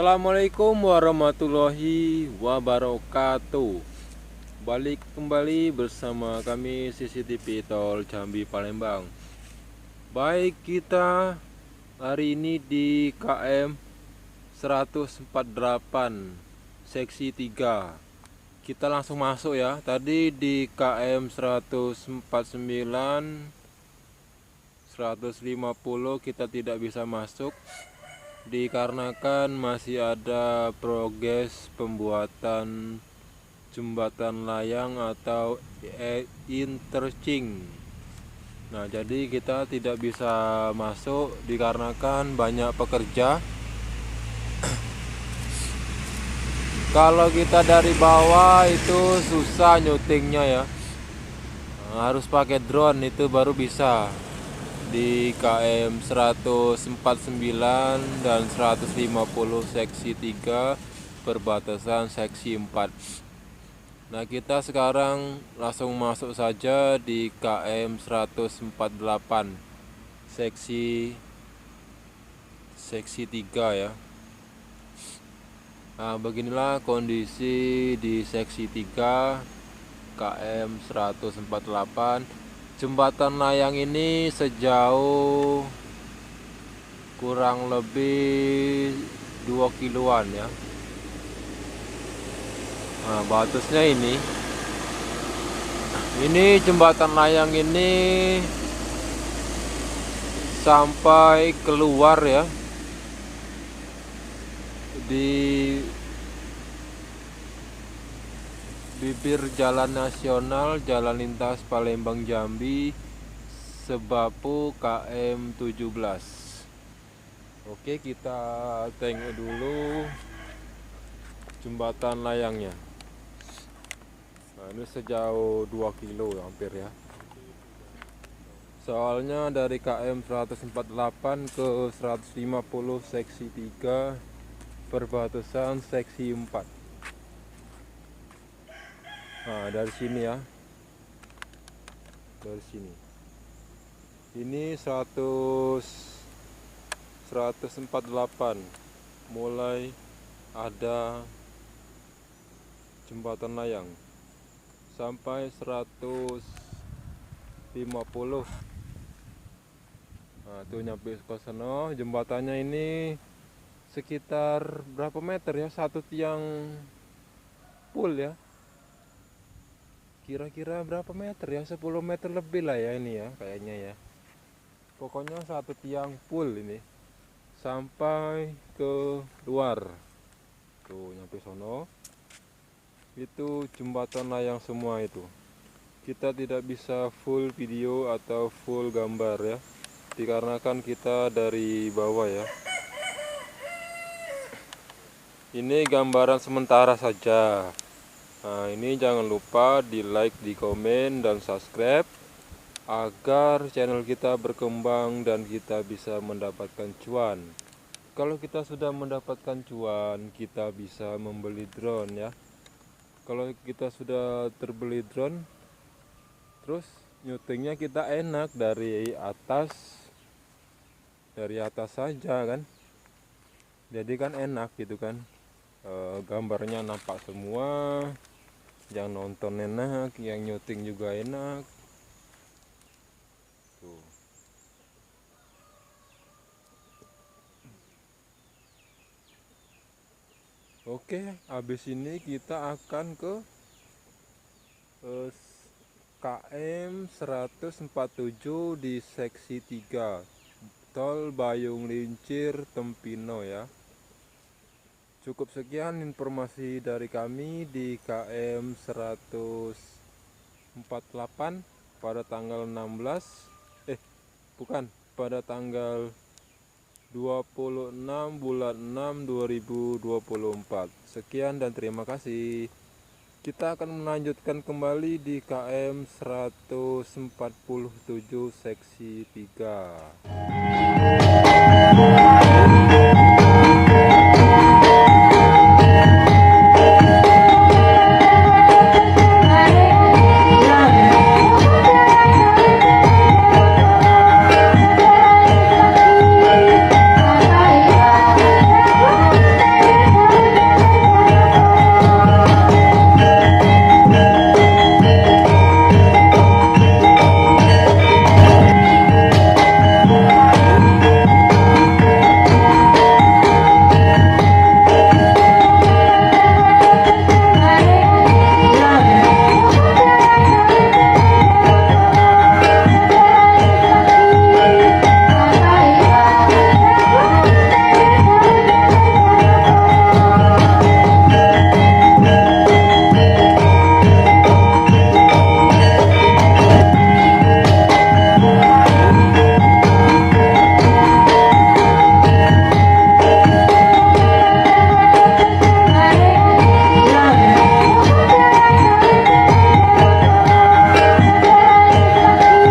Assalamualaikum warahmatullahi wabarakatuh. Balik kembali bersama kami CCTV Tol Jambi Palembang. Baik, kita hari ini di KM 148 seksi 3. Kita langsung masuk ya. Tadi di KM 149 150 kita tidak bisa masuk dikarenakan masih ada progres pembuatan jembatan layang atau interchange. Nah, jadi kita tidak bisa masuk dikarenakan banyak pekerja. Kalau kita dari bawah itu susah nyutingnya ya. Nah, harus pakai drone itu baru bisa. Di KM 149 dan 150 seksi 3 perbatasan seksi 4. Nah, kita sekarang langsung masuk saja di KM 148 seksi 3 ya. Nah, beginilah kondisi di seksi 3 KM 148. Jembatan layang ini sejauh kurang lebih 2 kiloan ya. Nah, batasnya ini jembatan layang ini sampai keluar ya di bibir jalan nasional Jalan Lintas Palembang Jambi Sebapu KM 17. Oke, kita tengok dulu jembatan layangnya. Nah, ini sejauh 2 kilo hampir ya. Soalnya dari KM 148 ke 150 seksi 3 perbatasan seksi 4. Nah, dari sini ya. Dari sini. Ini 148 mulai ada jembatan layang sampai 150. Nah, tuh nyampe ke sana. Jembatannya ini sekitar berapa meter ya? Satu tiang full ya. Kira-kira berapa meter ya? 10 meter lebih lah ya ini ya kayaknya ya. Pokoknya satu tiang full ini sampai ke luar. Tuh nyampe sono. Itu jembatan layang semua itu. Kita tidak bisa full video atau full gambar ya. Dikarenakan kita dari bawah ya. Ini gambaran sementara saja. Nah, ini jangan lupa di like, di komen, dan subscribe agar channel kita berkembang dan kita bisa mendapatkan cuan. Kalau kita sudah mendapatkan cuan, kita bisa membeli drone ya. Kalau kita sudah terbeli drone, terus nyutingnya kita enak dari atas saja kan. Jadi kan enak gitu kan. Gambarnya nampak semua. Yang nonton enak, yang nyuting juga enak. Tuh. Oke, habis ini kita akan ke KM 147 di seksi 3 Tol Bayung Lincir Tempino ya. Cukup sekian informasi dari kami di KM 148 pada tanggal 16 pada tanggal 26 bulan 6 2024. Sekian dan terima kasih. Kita akan melanjutkan kembali di KM 147 seksi 3.